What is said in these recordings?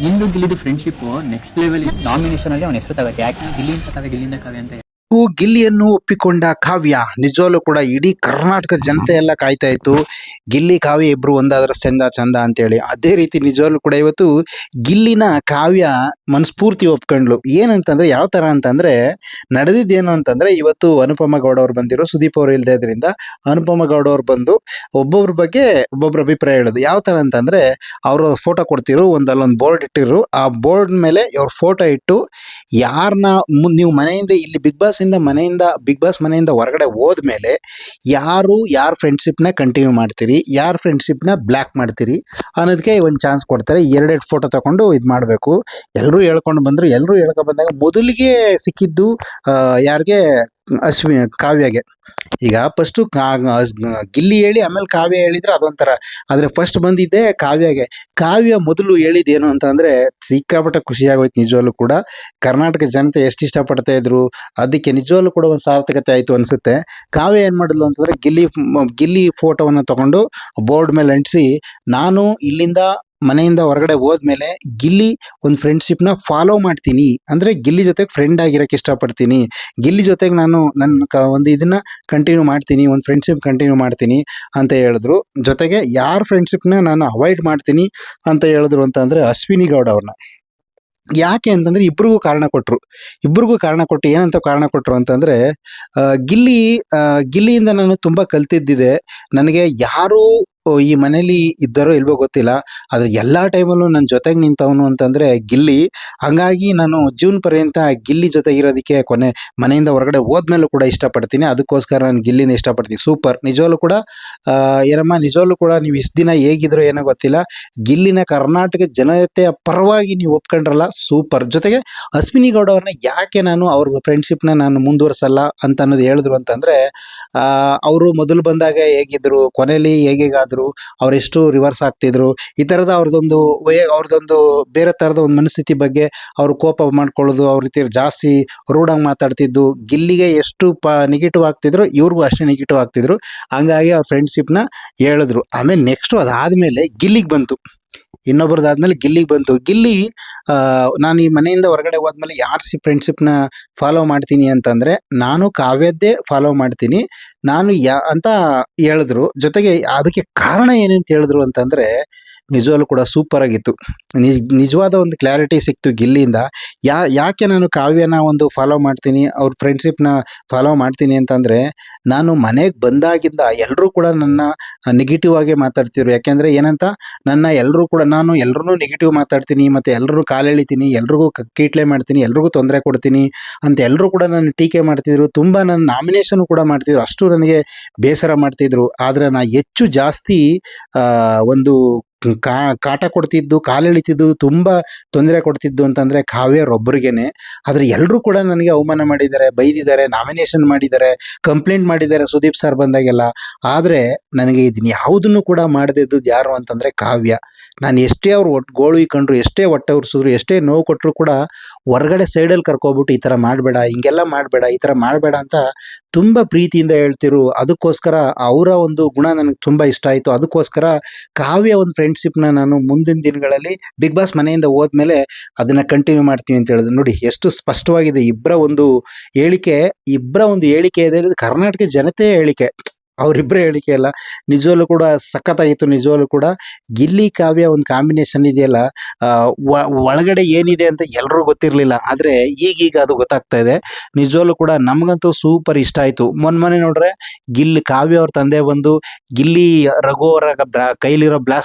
ನಿಂದು ಗಿಲ್ಲಿದು friendship next level nomination ಅಲ್ಲಿ ಅವನ ಹೆಸರು ತಗೋತೆ. ಯಾಕೆ ಗಿಲ್ಲಿಂದ ಕಾವ್ಯ ಗಿಲ್ಲಿಂದ ಕಾವ್ಯ ಅಂತ ಗಿಲ್ಲಿಯನ್ನು ಒಪ್ಪಿಕೊಂಡ ಕಾವ್ಯ ನಿಜವಾಗ್ಲೂ ಕೂಡ ಇಡೀ ಕರ್ನಾಟಕ ಜನತೆ ಎಲ್ಲ ಕಾಯ್ತಾ ಇತ್ತು. ಗಿಲ್ಲಿ ಕಾವ್ಯ ಇಬ್ರು ಒಂದಾದ್ರೆ ಚಂದ ಚಂದ ಅಂತೇಳಿ. ಅದೇ ರೀತಿ ನಿಜವಾಗ್ಲೂ ಕೂಡ ಇವತ್ತು ಗಿಲ್ಲಿನ ಕಾವ್ಯ ಮನಸ್ಫೂರ್ತಿ ಒಪ್ಕೊಂಡ್ಲು. ಏನಂತಂದ್ರೆ ಯಾವ ತರ ಅಂತಂದ್ರೆ ನಡೆದಿದ್ದೇನು ಅಂತಂದ್ರೆ ಇವತ್ತು ಅನುಪಮ ಗೌಡ ಅವ್ರು ಬಂದಿರೋ, ಸುದೀಪ್ ಅವರು ಇಲ್ದೇ ಇದ್ರಿಂದ ಅನುಪಮ ಗೌಡ ಅವ್ರು ಬಂದು ಒಬ್ಬೊಬ್ರ ಬಗ್ಗೆ ಒಬ್ಬೊಬ್ರ ಅಭಿಪ್ರಾಯ ಹೇಳೋದು. ಯಾವ ತರ ಅಂತಂದ್ರೆ ಅವರು ಫೋಟೋ ಕೊಡ್ತಿರು, ಅಲ್ಲೊಂದು ಬೋರ್ಡ್ ಇಟ್ಟಿರು. ಆ ಬೋರ್ಡ್ ಮೇಲೆ ಅವ್ರ ಫೋಟೋ ಇಟ್ಟು ಯಾರನ್ನ ನೀವು ಮನೆಯಿಂದ ಇಲ್ಲಿ ಬಿಗ್ ಬಾಸ್ ಮನೆಯಿಂದ ಹೊರಗಡೆ ಹೋದ್ಮೇಲೆ ಯಾರ ಫ್ರೆಂಡ್ಶಿಪ್ನ ಕಂಟಿನ್ಯೂ ಮಾಡ್ತೀರಿ, ಯಾರ ಫ್ರೆಂಡ್ಶಿಪ್ನ ಬ್ಲ್ಯಾಕ್ ಮಾಡ್ತೀರಿ ಅನ್ನೋದಕ್ಕೆ ಒಂದು ಚಾನ್ಸ್ ಕೊಡ್ತಾರೆ. ಎರಡೆರಡು ಫೋಟೋ ತಗೊಂಡು ಇದು ಮಾಡಬೇಕು. ಎಲ್ಲರೂ ಹೇಳ್ಕೊಂಡು ಬಂದರು. ಎಲ್ಲರೂ ಹೇಳ್ಕೊಂಡು ಬಂದಾಗ ಮೊದಲಿಗೆ ಸಿಕ್ಕಿದ್ದು ಯಾರಿಗೆ? ಕಾವ್ಯಗೆ. ಈಗ ಫಸ್ಟು ಗಿಲ್ಲಿ ಹೇಳಿ ಆಮೇಲೆ ಕಾವ್ಯ ಹೇಳಿದ್ರೆ ಅದೊಂಥರ, ಆದರೆ ಫಸ್ಟ್ ಬಂದಿದ್ದೆ ಕಾವ್ಯಗೆ. ಕಾವ್ಯ ಮೊದಲು ಹೇಳಿದ್ದೇನು ಅಂತಂದರೆ ಸಿಕ್ಕಾಪಟ್ಟೆ ಖುಷಿಯಾಗೋಯ್ತು ನಿಜವಾಗ್ಲೂ ಕೂಡ. ಕರ್ನಾಟಕ ಜನತೆ ಎಷ್ಟು ಇಷ್ಟಪಡ್ತಾ ಇದ್ರು, ಅದಕ್ಕೆ ನಿಜವಾಗ್ಲೂ ಕೂಡ ಒಂದು ಸಾರ್ಥಕತೆ ಆಯಿತು ಅನಿಸುತ್ತೆ. ಕಾವ್ಯ ಏನು ಮಾಡಿದ್ಲು ಅಂತಂದರೆ ಗಿಲ್ಲಿ ಫೋಟೋವನ್ನು ತಗೊಂಡು ಬೋರ್ಡ್ ಮೇಲೆ ಅಂಟಿಸಿ, ನಾನು ಇಲ್ಲಿಂದ ಮನೆಯಿಂದ ಹೊರಗಡೆ ಹೋದ್ಮೇಲೆ ಗಿಲ್ಲಿ ಒಂದು ಫ್ರೆಂಡ್ಶಿಪ್ನ ಫಾಲೋ ಮಾಡ್ತೀನಿ, ಅಂದರೆ ಗಿಲ್ಲಿ ಜೊತೆಗೆ ಫ್ರೆಂಡ್ ಆಗಿರೋಕ್ಕೆ ಇಷ್ಟಪಡ್ತೀನಿ, ಗಿಲ್ಲಿ ಜೊತೆಗೆ ನಾನು ಒಂದು ಇದನ್ನ ಕಂಟಿನ್ಯೂ ಮಾಡ್ತೀನಿ, ಒಂದು ಫ್ರೆಂಡ್ಶಿಪ್ ಕಂಟಿನ್ಯೂ ಮಾಡ್ತೀನಿ ಅಂತ ಹೇಳಿದ್ರು. ಜೊತೆಗೆ ಯಾರ ಫ್ರೆಂಡ್ಶಿಪ್ನ ನಾನು ಅವಾಯ್ಡ್ ಮಾಡ್ತೀನಿ ಅಂತ ಹೇಳಿದ್ರು ಅಂತಂದರೆ ಅಶ್ವಿನಿ ಗೌಡ ಅವ್ರನ್ನ. ಯಾಕೆ ಅಂತಂದರೆ ಇಬ್ಬರಿಗೂ ಕಾರಣ ಕೊಟ್ಟು ಏನಂತ ಕಾರಣ ಕೊಟ್ಟರು ಅಂತಂದರೆ ಗಿಲ್ಲಿಯಿಂದ ನಾನು ತುಂಬ ಕಲ್ತಿದ್ದಿದೆ. ನನಗೆ ಯಾರೂ ಈ ಮನೇಲಿ ಇದ್ದಾರೋ ಇಲ್ವೋ ಗೊತ್ತಿಲ್ಲ, ಆದರೆ ಎಲ್ಲ ಟೈಮಲ್ಲೂ ನನ್ನ ಜೊತೆಗೆ ನಿಂತವನು ಅಂತಂದರೆ ಗಿಲ್ಲಿ. ಹಂಗಾಗಿ ನಾನು ಜೀವನ ಪರ್ಯಂತ ಗಿಲ್ಲಿ ಜೊತೆ ಇರೋದಕ್ಕೆ ಮನೆಯಿಂದ ಹೊರಗಡೆ ಹೋದ್ಮೇಲೂ ಕೂಡ ಇಷ್ಟಪಡ್ತೀನಿ. ಅದಕ್ಕೋಸ್ಕರ ನಾನು ಗಿಲ್ಲಿನ ಇಷ್ಟಪಡ್ತೀನಿ. ಸೂಪರ್. ನಿಜವಾಗ್ಲೂ ಕೂಡ ಏನಮ್ಮ, ನಿಜವಾಗ್ಲೂ ಕೂಡ ನೀವು ಇಷ್ಟು ದಿನ ಹೇಗಿದ್ರೋ ಏನೋ ಗೊತ್ತಿಲ್ಲ, ಗಿಲ್ಲಿನ ಕರ್ನಾಟಕ ಜನತೆಯ ಪರವಾಗಿ ನೀವು ಒಪ್ಕೊಂಡ್ರಲ್ಲ, ಸೂಪರ್. ಜೊತೆಗೆ ಅಶ್ವಿನಿ ಗೌಡ ಅವ್ರನ್ನ ಯಾಕೆ ನಾನು ಅವ್ರ ಫ್ರೆಂಡ್ಶಿಪ್ನ ನಾನು ಮುಂದುವರ್ಸಲ್ಲ ಅಂತ ಅನ್ನೋದು ಹೇಳಿದ್ರು ಅಂತಂದರೆ, ಅವರು ಮೊದಲು ಬಂದಾಗ ಹೇಗಿದ್ರು, ಕೊನೆಯಲ್ಲಿ ಹೇಗಾದ್ರು, ಅವರೆಷ್ಟು ರಿವರ್ಸ್ ಆಗ್ತಿದ್ರು, ಈ ಥರದ ಅವ್ರದ್ದೊಂದು ಬೇರೆ ಥರದ ಒಂದು ಮನಸ್ಥಿತಿ ಬಗ್ಗೆ ಅವರು ಕೋಪ ಮಾಡ್ಕೊಳ್ಳೋದು, ಅವ್ರ ರೀತಿ ಜಾಸ್ತಿ ರೂಢಾಗಿ ಮಾತಾಡ್ತಿದ್ದು, ಗಿಲ್ಲಿಗೆ ಎಷ್ಟು ನೆಗೆಟಿವ್ ಆಗ್ತಿದ್ರು ಇವ್ರಿಗೂ ಅಷ್ಟೇ ನೆಗೆಟಿವ್ ಆಗ್ತಿದ್ರು. ಹಂಗಾಗಿ ಅವ್ರ ಫ್ರೆಂಡ್ಶಿಪ್ನ ಹೇಳಿದ್ರು. ಆಮೇಲೆ ನೆಕ್ಸ್ಟು ಅದಾದಮೇಲೆ ಗಿಲ್ಲಿಗೆ ಬಂತು, ಇನ್ನೊಬ್ರದ್ದಾದ್ಮೇಲೆ ಗಿಲ್ಲಿಗೆ ಬಂತು. ಗಿಲ್ಲಿ ನಾನು ಈ ಮನೆಯಿಂದ ಹೊರಗಡೆ ಹೋದ್ಮೇಲೆ ಯಾರು ಫ್ರೆಂಡ್ಶಿಪ್ನ ಫಾಲೋ ಮಾಡ್ತೀನಿ ಅಂತಂದರೆ ನಾನು ಕಾವ್ಯದ್ದೇ ಫಾಲೋ ಮಾಡ್ತೀನಿ ನಾನು ಅಂತ ಹೇಳಿದ್ರು. ಜೊತೆಗೆ ಅದಕ್ಕೆ ಕಾರಣ ಏನಂತ ಹೇಳಿದ್ರು ಅಂತಂದರೆ ನಿಜವಾಗ್ಲೂ ಕೂಡ ಸೂಪರ್ ಆಗಿತ್ತು. ನಿಜವಾದ ಒಂದು ಕ್ಲಾರಿಟಿ ಸಿಕ್ತು ಗಿಲ್ಲಿಯಿಂದ. ಯಾಕೆ ನಾನು ಕಾವ್ಯನ ಒಂದು ಫಾಲೋ ಮಾಡ್ತೀನಿ, ಅವ್ರ ಫ್ರೆಂಡ್ಶಿಪ್ನ ಫಾಲೋ ಮಾಡ್ತೀನಿ ಅಂತಂದರೆ, ನಾನು ಮನೆಗೆ ಬಂದಾಗಿಂದ ಎಲ್ಲರೂ ಕೂಡ ನನ್ನ ನೆಗೆಟಿವ್ ಆಗೇ ಮಾತಾಡ್ತಿದ್ರು. ಯಾಕೆಂದರೆ ಏನಂತ, ನಾನು ಎಲ್ಲರೂ ನೆಗೆಟಿವ್ ಮಾತಾಡ್ತೀನಿ, ಮತ್ತು ಎಲ್ಲರೂ ಕಾಲೆಳಿತೀನಿ, ಎಲ್ರಿಗೂ ಕೀಟ್ಲೆ ಮಾಡ್ತೀನಿ, ಎಲ್ರಿಗೂ ತೊಂದರೆ ಕೊಡ್ತೀನಿ ಅಂತ ಎಲ್ಲರೂ ಕೂಡ ನನ್ನ ಟೀಕೆ ಮಾಡ್ತಿದ್ರು. ತುಂಬ ನನ್ನ ನಾಮಿನೇಷನ್ ಕೂಡ ಮಾಡ್ತಿದ್ರು. ಅಷ್ಟು ನನಗೆ ಬೇಸರ ಮಾಡ್ತಿದ್ರು. ಆದರೆ ನಾನು ಜಾಸ್ತಿ ಒಂದು ಕಾಟ ಕೊಡ್ತಿದ್ದು, ಕಾಲೆಳಿತಿದ್ದು, ತುಂಬ ತೊಂದರೆ ಕೊಡ್ತಿದ್ದು ಅಂತಂದರೆ ಕಾವ್ಯರೊಬ್ಬರಿಗೇನೆ. ಆದರೆ ಎಲ್ಲರೂ ಕೂಡ ನನಗೆ ಅವಮಾನ ಮಾಡಿದ್ದಾರೆ, ಬೈದಿದ್ದಾರೆ, ನಾಮಿನೇಷನ್ ಮಾಡಿದ್ದಾರೆ, ಕಂಪ್ಲೇಂಟ್ ಮಾಡಿದ್ದಾರೆ ಸುದೀಪ್ ಸರ್ ಬಂದಾಗೆಲ್ಲ. ಆದರೆ ನನಗೆ ಇದನ್ನ ಯಾವುದನ್ನು ಕೂಡ ಮಾಡದಿದ್ದು ಯಾರು ಅಂತಂದರೆ ಕಾವ್ಯ. ನಾನು ಎಷ್ಟೇ ಅವ್ರು ಗೋಳು ಇಕ್ಕೊಂಡ್ರು, ಎಷ್ಟೇ ಹೊಟ್ಟೆ ಉರ್ಸಿದ್ರು, ಎಷ್ಟೇ ನೋವು ಕೊಟ್ಟರು ಕೂಡ ಹೊರಗಡೆ ಸೈಡಲ್ಲಿ ಕರ್ಕೊಬಿಟ್ಟು ಈ ಥರ ಮಾಡಬೇಡ, ಹಿಂಗೆಲ್ಲ ಮಾಡಬೇಡ, ಈ ಥರ ಮಾಡಬೇಡ ಅಂತ ತುಂಬ ಪ್ರೀತಿಯಿಂದ ಹೇಳ್ತಿರು. ಅದಕ್ಕೋಸ್ಕರ ಅವರ ಒಂದು ಗುಣ ನನಗೆ ತುಂಬ ಇಷ್ಟ ಆಯಿತು. ಅದಕ್ಕೋಸ್ಕರ ಕಾವ್ಯ ಒಂದು ಫ್ರೆಂಡ್ಶಿಪ್ನ ನಾನು ಮುಂದಿನ ದಿನಗಳಲ್ಲಿ ಬಿಗ್ ಬಾಸ್ ಮನೆಯಿಂದ ಹೋದ್ಮೇಲೆ ಅದನ್ನು ಕಂಟಿನ್ಯೂ ಮಾಡ್ತೀವಿ ಅಂತ ಹೇಳಿದ್ರು. ನೋಡಿ ಎಷ್ಟು ಸ್ಪಷ್ಟವಾಗಿದೆ ಇಬ್ಬರ ಒಂದು ಹೇಳಿಕೆ ಇದೆ. ಕರ್ನಾಟಕ ಜನತೆಯ ಹೇಳಿಕೆ, ಅವರಿಬ್ಬರ ಹೇಳಿಕೆ ಅಲ್ಲ. ನಿಜವಲ್ಲೂ ಕೂಡ ಸಖತ್ತಾಗಿತ್ತು. ನಿಜವಲ್ಲೂ ಕೂಡ ಗಿಲ್ಲಿ ಕಾವ್ಯ ಒಂದು ಕಾಂಬಿನೇಷನ್ ಇದೆಯಲ್ಲ, ಒಳಗಡೆ ಏನಿದೆ ಅಂತ ಎಲ್ಲರೂ ಗೊತ್ತಿರಲಿಲ್ಲ, ಆದರೆ ಈಗೀಗ ಅದು ಗೊತ್ತಾಗ್ತಾ ಇದೆ. ನಿಜವಲ್ಲೂ ಕೂಡ ನಮಗಂತೂ ಸೂಪರ್ ಇಷ್ಟ ಆಯಿತು. ಮೊನ್ನೆ ನೋಡ್ರೆ ಕಾವ್ಯ ಅವ್ರ ತಂದೆ ಬಂದು ಗಿಲ್ಲಿ ರಘು ಅವರ ಕೈಲಿರೋ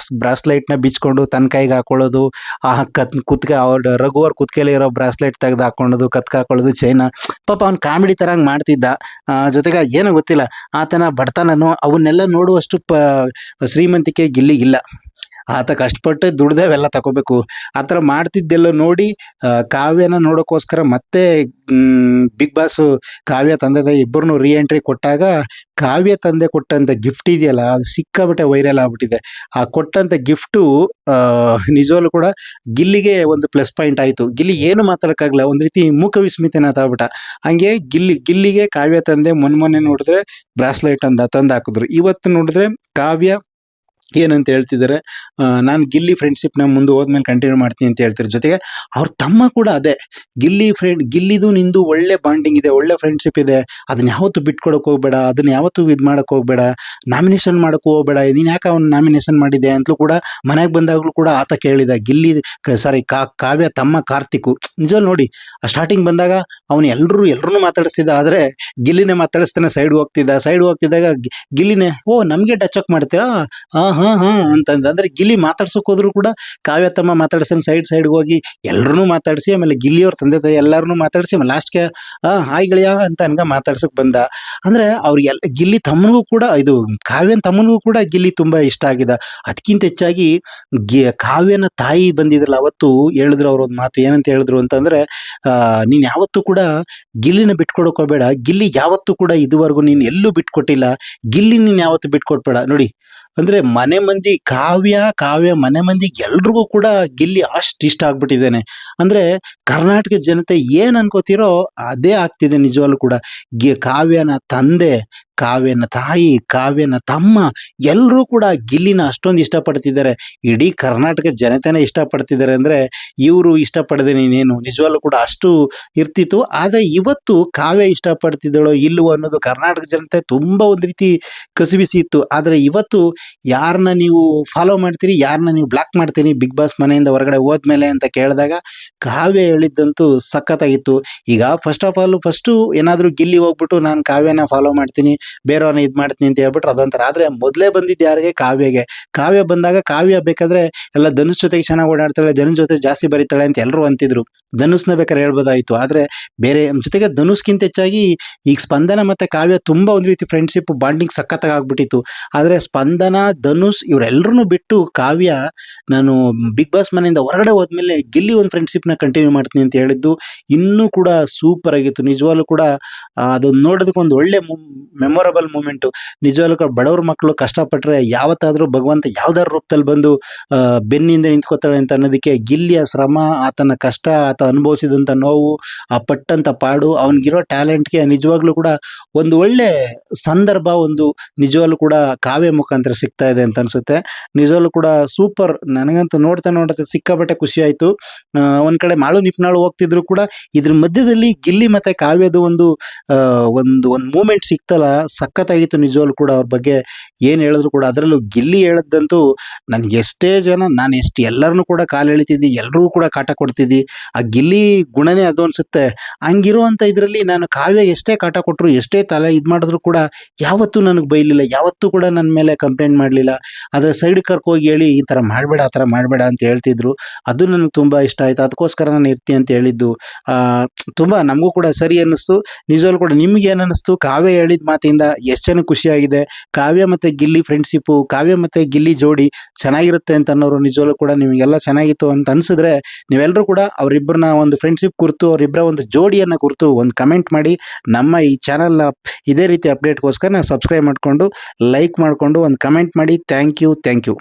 ಬ್ರಾಸ್ಲೈಟ್ನ ಬಿಚ್ಕೊಂಡು ತನ್ನ ಕೈಗೆ ಹಾಕೊಳ್ಳೋದು, ಅವ್ರ ರಘು ಅವ್ರ ಕುತ್ಕೆಲಿರೋ ಬ್ರಾಸ್ಲೈಟ್ ತೆಗೆದು ಹಾಕೊಳ್ಳೋದು, ಹಾಕೊಳ್ಳೋದು, ಚೈನ. ಪಾಪ ಅವ್ನು ಕಾಮಿಡಿ ಥರ ಮಾಡ್ತಿದ್ದ. ಜೊತೆಗೆ ಏನೋ ಗೊತ್ತಿಲ್ಲ, ಆತನ ಬಡತನನು ಅವನ್ನೆಲ್ಲ ನೋಡುವಷ್ಟು ಶ್ರೀಮಂತಿಕೆ ಗಿಲ್ಲಿಗಿಲ್ಲ. ಆತ ಕಷ್ಟಪಟ್ಟು ದುಡ್ದೇವೆಲ್ಲ ತಗೋಬೇಕು. ಆ ಥರ ಮಾಡ್ತಿದ್ದೆಲ್ಲ ನೋಡಿ ಕಾವ್ಯನ ನೋಡೋಕ್ಕೋಸ್ಕರ ಮತ್ತೆ ಬಿಗ್ ಬಾಸ್ ಕಾವ್ಯ ತಂದೆ ಇಬ್ಬರನ್ನು ಎಂಟ್ರಿ ಕೊಟ್ಟಾಗ ಕಾವ್ಯ ತಂದೆ ಕೊಟ್ಟಂಥ ಗಿಫ್ಟ್ ಇದೆಯಲ್ಲ, ಅದು ಸಿಕ್ಕಾಬಿಟ್ಟೆ ವೈರಲ್ ಆಗ್ಬಿಟ್ಟಿದೆ. ಆ ಕೊಟ್ಟಂಥ ಗಿಫ್ಟು ನಿಜವಲ್ಲೂ ಕೂಡ ಗಿಲ್ಲಿಗೆ ಒಂದು ಪ್ಲಸ್ ಪಾಯಿಂಟ್ ಆಯಿತು. ಗಿಲ್ಲಿ ಏನು ಮಾತಾಡೋಕ್ಕಾಗಲ್ಲ, ಒಂದು ರೀತಿ ಮೂಕ ವಿಸ್ಮಿತನಾಥ ಆಗ್ಬಿಟ್ಟ. ಹಂಗೆ ಗಿಲ್ಲಿಗೆ ಕಾವ್ಯ ತಂದೆ ಮೊನ್ನೆ ನೋಡಿದ್ರೆ ಬ್ರಾಸ್ಲೈಟ್ ತಂದು ಹಾಕಿದ್ರು. ಇವತ್ತು ನೋಡಿದ್ರೆ ಕಾವ್ಯ ಏನಂತ ಹೇಳ್ತಿದ್ದಾರೆ, ನಾನು ಗಿಲ್ಲಿ ಫ್ರೆಂಡ್ಶಿಪ್ನ ಮುಂದೆ ಹೋದ್ಮೇಲೆ ಕಂಟಿನ್ಯೂ ಮಾಡ್ತೀನಿ ಅಂತ ಹೇಳ್ತಾರೆ. ಜೊತೆಗೆ ಅವ್ರ ತಮ್ಮ ಕೂಡ ಅದೇ, ಗಿಲ್ಲಿದು ನಿಂದು ಒಳ್ಳೆ ಬಾಂಡಿಂಗ್ ಇದೆ, ಒಳ್ಳೆ ಫ್ರೆಂಡ್ಶಿಪ್ ಇದೆ, ಅದನ್ನ ಯಾವತ್ತೂ ಬಿಟ್ಕೊಡಕ್ಕೆ ಹೋಗ್ಬೇಡ, ಅದನ್ನ ಯಾವತ್ತೂ ಇದು ಮಾಡಕ್ಕೆ ಹೋಗ್ಬೇಡ, ನಾಮಿನೇಷನ್ ಮಾಡಕ್ಕೆ ಹೋಗ್ಬೇಡ, ನೀನು ಯಾಕೆ ಅವ್ನು ನಾಮಿನೇಷನ್ ಮಾಡಿದೆ ಅಂತಲೂ ಕೂಡ ಮನೆಗೆ ಬಂದಾಗಲೂ ಕೂಡ ಆತ ಕೇಳಿದ. ಕಾವ್ಯ ತಮ್ಮ ಕಾರ್ತಿಕ್ ನಿಜವಲ್ಲಿ ನೋಡಿ, ಸ್ಟಾರ್ಟಿಂಗ್ ಬಂದಾಗ ಅವನು ಎಲ್ಲರೂ ಮಾತಾಡಿಸ್ತಿದ್ದ, ಆದರೆ ಗಿಲ್ಲಿನೇ ಮಾತಾಡಿಸ್ತಾನೆ, ಸೈಡ್ ಹೋಗ್ತಿದ್ದಾಗ ಗಿಲ್ಲಿನೇ ನಮಗೆ ಟಚ್ ಅಪ್ ಮಾಡ್ತೀರಾ, ಹಾಂ ಅಂತಂದ. ಅಂದರೆ ಗಿಲ್ಲಿ ಮಾತಾಡ್ಸೋಕೆ ಹೋದ್ರು ಕೂಡ ಕಾವ್ಯ ತಮ್ಮ ಮಾತಾಡ್ಸನ್ ಸೈಡ್ಗೆ ಹೋಗಿ ಎಲ್ಲರೂ ಮಾತಾಡಿಸಿ, ಆಮೇಲೆ ಗಿಲ್ಲಿಯವ್ರ ತಂದೆ ತಾಯಿ ಎಲ್ಲರನ್ನೂ ಮಾತಾಡಿಸಿ, ಆಮೇಲೆ ಲಾಸ್ಟ್ಗೆ ಹಾಯ್ ಗೆಳೆಯ ಅಂತ ಮಾತಾಡ್ಸೋಕೆ ಬಂದ. ಅಂದರೆ ಅವ್ರಿಗೆಲ್ಲ ಗಿಲ್ಲಿ ತಮ್ಮನಿಗೂ ಕೂಡ, ಇದು ಕಾವ್ಯನ ತಮ್ಮನಿಗೂ ಕೂಡ ಗಿಲ್ಲಿ ತುಂಬ ಇಷ್ಟ ಆಗಿದೆ. ಅದಕ್ಕಿಂತ ಹೆಚ್ಚಾಗಿ ಕಾವ್ಯನ ತಾಯಿ ಬಂದಿದ್ರಲ್ಲ ಅವತ್ತು, ಹೇಳಿದ್ರು ಅವ್ರು ಒಂದು ಮಾತು, ಏನಂತ ಹೇಳಿದ್ರು ಅಂತಂದರೆ, ನೀನು ಯಾವತ್ತೂ ಕೂಡ ಗಿಲ್ಲಿನ ಬಿಟ್ಕೊಡಕ್ಕೆ ಹೋಗಬೇಡ, ಗಿಲ್ಲಿ ಯಾವತ್ತೂ ಕೂಡ ಇದುವರೆಗೂ ನೀನು ಎಲ್ಲೂ ಬಿಟ್ಕೊಟ್ಟಿಲ್ಲ, ಗಿಲ್ಲಿ ನೀನು ಯಾವತ್ತೂ ಬಿಟ್ಕೊಟ್ಬೇಡ. ನೋಡಿ, ಅಂದರೆ ಮನೆ ಮಂದಿ ಕಾವ್ಯ ಮನೆ ಮಂದಿಗೆ ಎಲ್ರಿಗೂ ಕೂಡ ಗಿಲ್ಲಿ ಅಷ್ಟು ಇಷ್ಟ ಆಗ್ಬಿಟ್ಟಿದ್ದಾನೆ. ಅಂದರೆ ಕರ್ನಾಟಕ ಜನತೆ ಏನು ಅನ್ಕೋತಿರೋ ಅದೇ ಆಗ್ತಿದೆ ನಿಜವಾಗ್ಲೂ ಕೂಡ. ಕಾವ್ಯನ ತಂದೆ, ಕಾವ್ಯನ ತಾಯಿ, ಕಾವ್ಯನ ತಮ್ಮ ಎಲ್ಲರೂ ಕೂಡ ಗಿಲ್ಲಿನ ಅಷ್ಟೊಂದು ಇಷ್ಟಪಡ್ತಿದ್ದಾರೆ. ಇಡೀ ಕರ್ನಾಟಕ ಜನತೆನೇ ಇಷ್ಟಪಡ್ತಿದ್ದಾರೆ. ಅಂದರೆ ಇವರು ಇಷ್ಟಪಡದೆ ನೀನೇನು, ನಿಜವಾಗ್ಲೂ ಕೂಡ ಅಷ್ಟು ಇರ್ತಿತ್ತು. ಆದರೆ ಇವತ್ತು ಕಾವ್ಯ ಇಷ್ಟಪಡ್ತಿದ್ದಳೋ ಇಲ್ಲವೋ ಅನ್ನೋದು ಕರ್ನಾಟಕ ಜನತೆ ತುಂಬ ಒಂದು ರೀತಿ ಕಸಿವಿಸಿ ಇತ್ತು. ಆದರೆ ಇವತ್ತು ಯಾರನ್ನ ನೀವು ಫಾಲೋ ಮಾಡ್ತೀರಿ, ಯಾರನ್ನ ನೀವು ಬ್ಲಾಕ್ ಮಾಡ್ತೀರಿ ಬಿಗ್ ಬಾಸ್ ಮನೆಯಿಂದ ಹೊರಗಡೆ ಹೋದ್ಮೇಲೆ ಅಂತ ಕೇಳಿದಾಗ ಕಾವ್ಯ ಹೇಳಿದ್ದಂತೂ ಸಖತ್ತಾಗಿತ್ತು. ಈಗ ಫಸ್ಟು ಏನಾದರೂ ಗಿಲ್ಲಿ ಹೋಗ್ಬಿಟ್ಟು ನಾನು ಕಾವ್ಯನ ಫಾಲೋ ಮಾಡ್ತೀನಿ, ಬೇರೆಯವ್ರನ್ನ ಇದು ಮಾಡ್ತೀನಿ ಅಂತ ಹೇಳ್ಬಿಟ್ರೆ ಅದೊಂಥರ. ಆದರೆ ಮೊದಲೇ ಬಂದಿದ್ದು ಯಾರಿಗೆ? ಕಾವ್ಯಗೆ. ಕಾವ್ಯ ಬಂದಾಗ ಕಾವ್ಯ ಬೇಕಾದ್ರೆ ಎಲ್ಲ ಧನುಷ್ ಜೊತೆಗೆ ಚೆನ್ನಾಗಿ ಓಡಾಡ್ತಾಳೆ, ಧನುಷ್ ಜೊತೆ ಜಾಸ್ತಿ ಬರೀತಾಳೆ ಅಂತ ಎಲ್ಲರೂ ಅಂತಿದ್ರು. ಧನುಷ್ನ ಬೇಕಾದ್ರೆ ಹೇಳ್ಬೋದಾಯಿತು. ಆದರೆ ಬೇರೆ ಜೊತೆಗೆ ಧನುಷ್ಗಿಂತ ಹೆಚ್ಚಾಗಿ ಈಗ ಸ್ಪಂದನ ಮತ್ತು ಕಾವ್ಯ ತುಂಬ ಒಂದು ರೀತಿ ಫ್ರೆಂಡ್ಶಿಪ್ ಬಾಂಡಿಂಗ್ ಸಖತ್ತಾಗಿ ಆಗ್ಬಿಟ್ಟಿತ್ತು. ಆದರೆ ಸ್ಪಂದನ, ಧನುಷ್ ಇವರೆಲ್ಲರೂ ಬಿಟ್ಟು ಕಾವ್ಯ ನಾನು ಬಿಗ್ ಬಾಸ್ ಮನೆಯಿಂದ ಹೊರಗಡೆ ಹೋದ್ಮೇಲೆ ಗಿಲ್ಲಿ ಒಂದು ಫ್ರೆಂಡ್ಶಿಪ್ನ ಕಂಟಿನ್ಯೂ ಮಾಡ್ತೀನಿ ಅಂತ ಹೇಳಿದ್ದು ಇನ್ನೂ ಕೂಡ ಸೂಪರ್ ಆಗಿತ್ತು. ನಿಜವಾಗ್ಲೂ ಕೂಡ ಅದನ್ನು ನೋಡೋದಕ್ಕೆ ಒಂದು ಒಳ್ಳೆ ಮೆಮೊರಬಲ್ ಮೂಮೆಂಟು. ನಿಜವಾಗ್ಲೂ ಕೂಡ ಬಡವ್ರ ಮಕ್ಕಳು ಕಷ್ಟಪಟ್ಟರೆ ಯಾವತ್ತಾದರೂ ಭಗವಂತ ಯಾವ್ದಾದ್ರು ರೂಪದಲ್ಲಿ ಬಂದು ಬೆನ್ನಿಂದ ನಿಂತ್ಕೋತಾಳೆ ಅಂತ ಅನ್ನೋದಕ್ಕೆ ಗಿಲ್ಲಿಯ ಶ್ರಮ, ಆತನ ಕಷ್ಟ, ಆತ ಅನುಭವಿಸಿದಂಥ ನೋವು, ಆ ಪಟ್ಟಂಥ ಪಾಡು, ಅವನಿಗಿರೋ ಟ್ಯಾಲೆಂಟ್ಗೆ ನಿಜವಾಗ್ಲೂ ಕೂಡ ಒಂದು ಒಳ್ಳೆ ಸಂದರ್ಭ ಒಂದು ನಿಜವಾಗ್ಲೂ ಕೂಡ ಕಾವ್ಯ ಮುಖಾಂತರ ಸಿಗ್ತಾ ಇದೆ ಅಂತ ಅನಿಸುತ್ತೆ. ನಿಜವಾಗ್ಲೂ ಕೂಡ ಸೂಪರ್. ನನಗಂತೂ ನೋಡ್ತಾ ಸಿಕ್ಕಾಪಟ್ಟೆ ಖುಷಿ ಆಯಿತು. ಒಂದು ಕಡೆ ಮಾಳು ನಿಪ್ನಾಳು ಹೋಗ್ತಿದ್ರು ಕೂಡ ಇದ್ರ ಮಧ್ಯದಲ್ಲಿ ಗಿಲ್ಲಿ ಮತ್ತು ಕಾವ್ಯದ ಒಂದು ಮೂಮೆಂಟ್ ಸಿಕ್ತಲ್ಲ, ಸಖತ್ತಾಗಿತ್ತು. ನಿಜವಾಗ್ಲೂ ಕೂಡ ಅವ್ರ ಬಗ್ಗೆ ಏನು ಹೇಳಿದ್ರು ಕೂಡ, ಅದರಲ್ಲೂ ಗಿಲ್ಲಿ ಹೇಳದ್ದಂತೂ ನನಗೆ ಎಷ್ಟೇ ಜನ, ನಾನು ಎಲ್ಲರನ್ನೂ ಕೂಡ ಕಾಲು ಎಳಿತಿದ್ದಿ, ಎಲ್ರಿಗೂ ಕೂಡ ಕಾಟ ಕೊಡ್ತಿದ್ದಿ. ಆ ಗಿಲ್ಲಿ ಗುಣನೇ ಅದು ಅನಿಸುತ್ತೆ. ಹಂಗಿರುವಂಥ ಇದರಲ್ಲಿ ನಾನು ಕಾವ್ಯ ಎಷ್ಟೇ ಕಾಟ ಕೊಟ್ಟರು, ಎಷ್ಟೇ ತಲೆ ಇದು ಮಾಡಿದ್ರು ಕೂಡ ಯಾವತ್ತೂ ನನಗೆ ಬೈಲಿಲ್ಲ, ಯಾವತ್ತೂ ಕೂಡ ನನ್ನ ಮೇಲೆ ಕಂಪ್ಲೇಂಟ್ ಮಾಡಲಿಲ್ಲ. ಆದರೆ ಸೈಡ್ ಕರ್ಕೋಗಿ ಹೇಳಿ ಈ ಥರ ಮಾಡಬೇಡ, ಆ ಥರ ಮಾಡಬೇಡ ಅಂತ ಹೇಳ್ತಿದ್ರು. ಅದು ನನಗೆ ತುಂಬ ಇಷ್ಟ ಆಯಿತು. ಅದಕ್ಕೋಸ್ಕರ ನಾನು ಇರ್ತೀನಿ ಅಂತ ಹೇಳಿದ್ದು ತುಂಬ ನಮಗೂ ಕೂಡ ಸರಿ ಅನ್ನಿಸ್ತು. ನಿಜವಾಗ್ಲೂ ಕೂಡ ನಿಮ್ಗೆ ಏನು ಅನ್ನಿಸ್ತು? ಕಾವ್ಯ ಹೇಳಿದ ಮಾತಿಂದ ಎಷ್ಟು ಜನಕ್ಕೆ ಖುಷಿಯಾಗಿದೆ? ಕಾವ್ಯ ಮತ್ತು ಗಿಲ್ಲಿ ಫ್ರೆಂಡ್ಶಿಪ್ಪು, ಕಾವ್ಯ ಮತ್ತು ಗಿಲ್ಲಿ ಜೋಡಿ ಚೆನ್ನಾಗಿರುತ್ತೆ ಅಂತ ಅನ್ನೋರು ನಿಜವಾಗ್ಲೂ ಕೂಡ ನಿಮಗೆಲ್ಲ ಚೆನ್ನಾಗಿತ್ತು ಅಂತ ಅನಿಸಿದ್ರೆ ನೀವೆಲ್ಲರೂ ಕೂಡ ಅವರಿಬ್ಬರನ್ನ ಒಂದು ಫ್ರೆಂಡ್ಶಿಪ್ ಕುರಿತು, ಅವರಿಬ್ಬರ ಒಂದು ಜೋಡಿಯನ್ನು ಕುರಿತು ಒಂದು ಕಮೆಂಟ್ ಮಾಡಿ. ನಮ್ಮ ಈ ಚಾನಲ್ನ ಇದೇ ರೀತಿ ಅಪ್ಡೇಟ್ಗೋಸ್ಕರ ಸಬ್ಸ್ಕ್ರೈಬ್ ಮಾಡಿಕೊಂಡು ಲೈಕ್ ಮಾಡಿಕೊಂಡು ಒಂದು ಕಮೆಂಟ್ ಮಾಡಿ. Thank you.